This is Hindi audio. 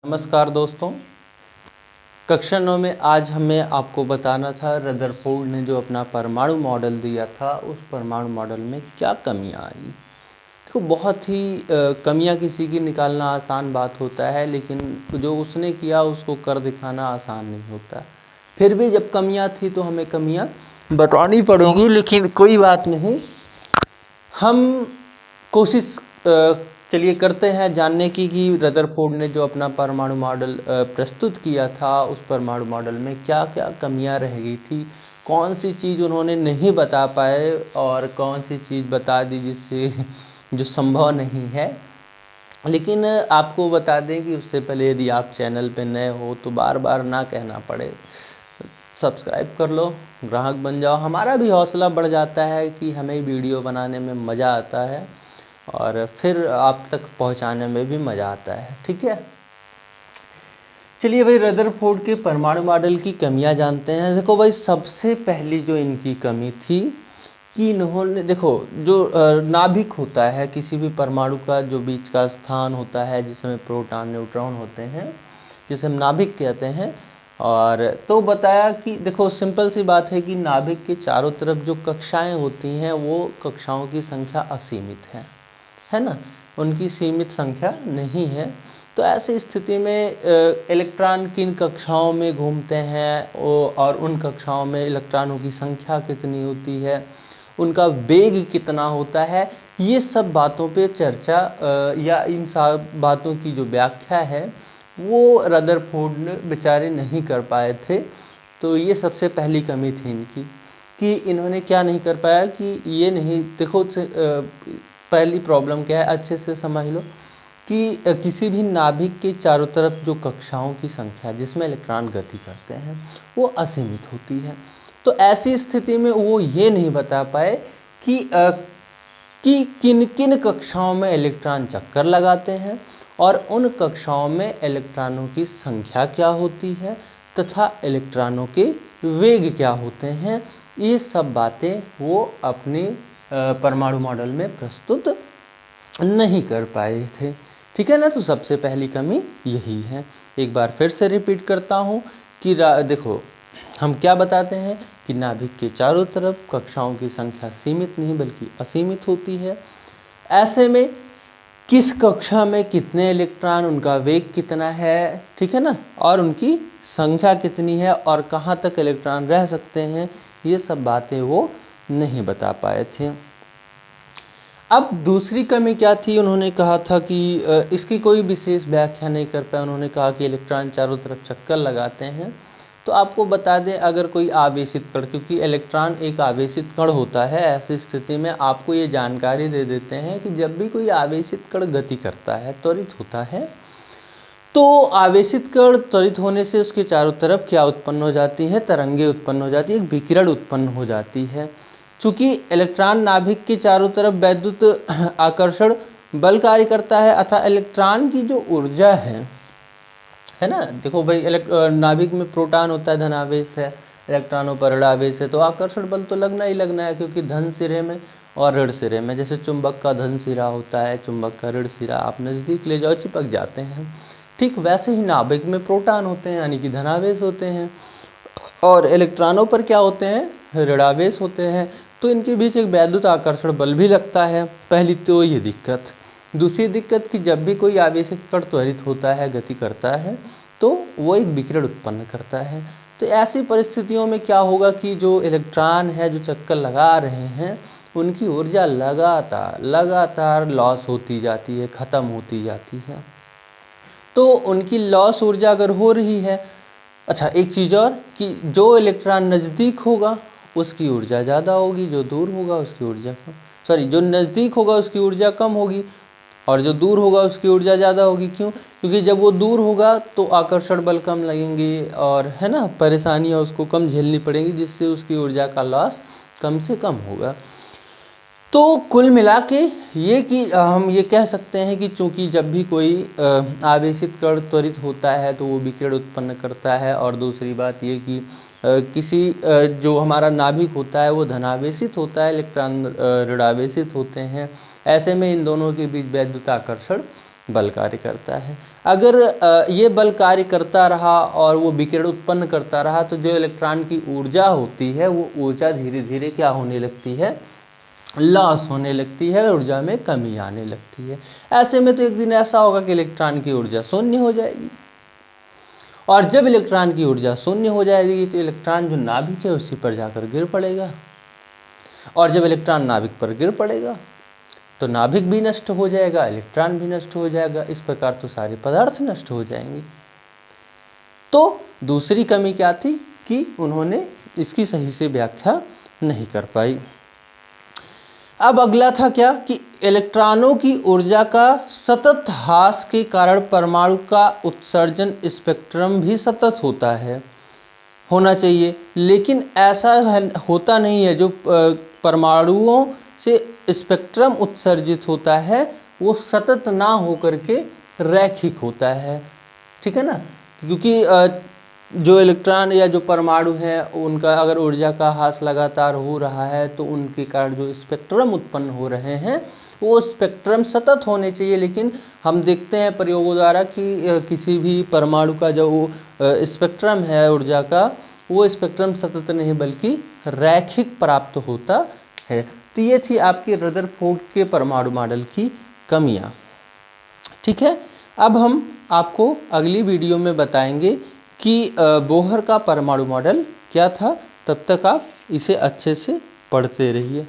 नमस्कार दोस्तों। कक्षा 9 में आज हमें आपको बताना था रदरफोर्ड ने जो अपना परमाणु मॉडल दिया था उस परमाणु मॉडल में क्या कमियां आई। देखो बहुत ही कमियां किसी की निकालना आसान बात होता है, लेकिन जो उसने किया उसको कर दिखाना आसान नहीं होता। फिर भी जब कमियां थी तो हमें कमियां बतानी पड़ेगी, लेकिन कोई बात नहीं, हम कोशिश चलिए करते हैं जानने की कि रदरफोर्ड ने जो अपना परमाणु मॉडल प्रस्तुत किया था उस परमाणु मॉडल में क्या क्या कमियां रह गई थी, कौन सी चीज़ उन्होंने नहीं बता पाए और कौन सी चीज़ बता दी जिससे जो संभव नहीं है। लेकिन आपको बता दें कि उससे पहले यदि आप चैनल पर नए हो तो बार बार ना कहना पड़े, सब्सक्राइब कर लो, ग्राहक बन जाओ। हमारा भी हौसला बढ़ जाता है कि हमें वीडियो बनाने में मज़ा आता है और फिर आप तक पहुंचाने में भी मज़ा आता है। ठीक है, चलिए भाई रदरफोर्ड के परमाणु मॉडल की कमियां जानते हैं। देखो भाई, सबसे पहली जो इनकी कमी थी कि इन्होंने, देखो जो नाभिक होता है किसी भी परमाणु का, जो बीच का स्थान होता है जिसमें प्रोटॉन न्यूट्रॉन होते हैं, जिसे हम नाभिक कहते हैं। और तो बताया कि देखो सिंपल सी बात है कि नाभिक के चारों तरफ जो कक्षाएं होती हैं वो कक्षाओं की संख्या असीमित है ना, उनकी सीमित संख्या नहीं है। तो ऐसी स्थिति में इलेक्ट्रॉन किन कक्षाओं में घूमते हैं और उन कक्षाओं में इलेक्ट्रॉनों की संख्या कितनी होती है, उनका वेग कितना होता है, ये सब बातों पे चर्चा या इन सब बातों की जो व्याख्या है वो रदरफोर्ड ने बेचारे नहीं कर पाए थे। तो ये सबसे पहली कमी थी इनकी कि इन्होंने क्या नहीं कर पाया कि ये नहीं, देखो पहली प्रॉब्लम क्या है अच्छे से समझ लो कि किसी भी नाभिक के चारों तरफ जो कक्षाओं की संख्या जिसमें इलेक्ट्रॉन गति करते हैं वो असीमित होती है। तो ऐसी स्थिति में वो ये नहीं बता पाए कि किन किन कक्षाओं में इलेक्ट्रॉन चक्कर लगाते हैं और उन कक्षाओं में इलेक्ट्रॉनों की संख्या क्या होती है तथा इलेक्ट्रॉनों के वेग क्या होते हैं। ये सब बातें वो अपनी परमाणु मॉडल में प्रस्तुत नहीं कर पाए थे। ठीक है ना, तो सबसे पहली कमी यही है। एक बार फिर से रिपीट करता हूँ कि देखो हम क्या बताते हैं कि नाभिक के चारों तरफ कक्षाओं की संख्या सीमित नहीं बल्कि असीमित होती है। ऐसे में किस कक्षा में कितने इलेक्ट्रॉन, उनका वेग कितना है, ठीक है ना, और उनकी संख्या कितनी है और कहाँ तक इलेक्ट्रॉन रह सकते हैं, ये सब बातें वो नहीं बता पाए थे। अब दूसरी कमी क्या थी, उन्होंने कहा था कि इसकी कोई विशेष व्याख्या नहीं कर पाए। उन्होंने कहा कि इलेक्ट्रॉन चारों तरफ चक्कर लगाते हैं। तो आपको बता दें, अगर कोई आवेशित कण, क्योंकि इलेक्ट्रॉन एक आवेशित कण होता है, ऐसी स्थिति में आपको ये जानकारी दे देते हैं कि जब भी कोई आवेशित कण गति करता है, त्वरित होता है, तो आवेशित कण त्वरित होने से उसके चारों तरफ क्या उत्पन्न हो जाती है, तरंगे उत्पन्न हो जाती है, एक विकिरण उत्पन्न हो जाती है। चूंकि इलेक्ट्रॉन नाभिक के चारों तरफ वैद्युत आकर्षण बल कार्य करता है अतः इलेक्ट्रॉन की जो ऊर्जा है ना, देखो भाई नाभिक में प्रोटॉन होता है, धनावेश है, इलेक्ट्रॉनों पर ऋणावेश है, तो आकर्षण बल तो लगना ही लगना है, क्योंकि धन सिरे में और ऋण सिरे में, जैसे चुंबक का धन सिरा होता है, चुंबक का ऋण सिरा, आप नज़दीक ले जाओ चिपक जाते हैं। ठीक वैसे ही नाभिक में प्रोटॉन होते हैं यानी कि धनावेश होते हैं और इलेक्ट्रॉनों पर क्या होते हैं, ऋणावेश होते हैं। तो इनके बीच एक वैद्युत आकर्षण बल भी लगता है। पहली तो ये दिक्कत। दूसरी दिक्कत कि जब भी कोई आवेशित कण त्वरित होता है, गति करता है, तो वो एक विकिरण उत्पन्न करता है। तो ऐसी परिस्थितियों में क्या होगा कि जो इलेक्ट्रॉन है जो चक्कर लगा रहे हैं उनकी ऊर्जा लगातार लॉस होती जाती है, ख़त्म होती जाती है। तो उनकी लॉस ऊर्जा अगर हो रही है, अच्छा एक चीज़ और कि जो इलेक्ट्रॉन नज़दीक होगा उसकी ऊर्जा ज़्यादा होगी, जो दूर होगा उसकी ऊर्जा कम, जो नज़दीक होगा उसकी ऊर्जा कम होगी और जो दूर होगा उसकी ऊर्जा ज़्यादा होगी। क्यों? क्योंकि जब वो दूर होगा तो आकर्षण बल कम लगेंगे और है ना, परेशानियाँ उसको कम झेलनी पड़ेंगी, जिससे उसकी ऊर्जा का लॉस कम से कम होगा। तो कुल मिला के ये कि हम ये कह सकते हैं कि चूंकि जब भी कोई आवेशित कण त्वरित होता है तो वो विकिरण उत्पन्न करता है, और दूसरी बात ये कि किसी जो हमारा नाभिक होता है वो धनावेशित होता है, इलेक्ट्रॉन ऋणावेशित होते हैं। ऐसे में इन दोनों के बीच वैद्युत आकर्षण बल कार्य करता है। अगर ये बल कार्य करता रहा और वो विकिरण उत्पन्न करता रहा तो जो इलेक्ट्रॉन की ऊर्जा होती है वो ऊर्जा धीरे धीरे क्या होने लगती है, लॉस होने लगती है, ऊर्जा में कमी आने लगती है। ऐसे में तो एक दिन ऐसा होगा कि इलेक्ट्रॉन की ऊर्जा शून्य हो जाएगी, और जब इलेक्ट्रॉन की ऊर्जा शून्य हो जाएगी तो इलेक्ट्रॉन जो नाभिक है उसी पर जाकर गिर पड़ेगा, और जब इलेक्ट्रॉन नाभिक पर गिर पड़ेगा तो नाभिक भी नष्ट हो जाएगा, इलेक्ट्रॉन भी नष्ट हो जाएगा। इस प्रकार तो सारे पदार्थ नष्ट हो जाएंगे। तो दूसरी कमी क्या थी कि उन्होंने इसकी सही से व्याख्या नहीं कर पाई। अब अगला था क्या कि इलेक्ट्रॉनों की ऊर्जा का सतत ह्रास के कारण परमाणु का उत्सर्जन स्पेक्ट्रम भी सतत होता है, होना चाहिए, लेकिन ऐसा होता नहीं है। जो परमाणुओं से स्पेक्ट्रम उत्सर्जित होता है वो सतत ना होकर के रैखिक होता है, ठीक है ना। क्योंकि जो इलेक्ट्रॉन या जो परमाणु हैं उनका अगर ऊर्जा का ह्रास लगातार हो रहा है तो उनके कारण जो स्पेक्ट्रम उत्पन्न हो रहे हैं वो स्पेक्ट्रम सतत होने चाहिए, लेकिन हम देखते हैं प्रयोगों द्वारा कि किसी भी परमाणु का जो स्पेक्ट्रम है ऊर्जा का वो स्पेक्ट्रम सतत नहीं बल्कि रैखिक प्राप्त होता है। तो ये थी आपके रदरफोर्ड के परमाणु मॉडल की कमियां, ठीक है। अब हम आपको अगली वीडियो में बताएंगे कि बोहर का परमाणु मॉडल क्या था। तब तक आप इसे अच्छे से पढ़ते रहिए।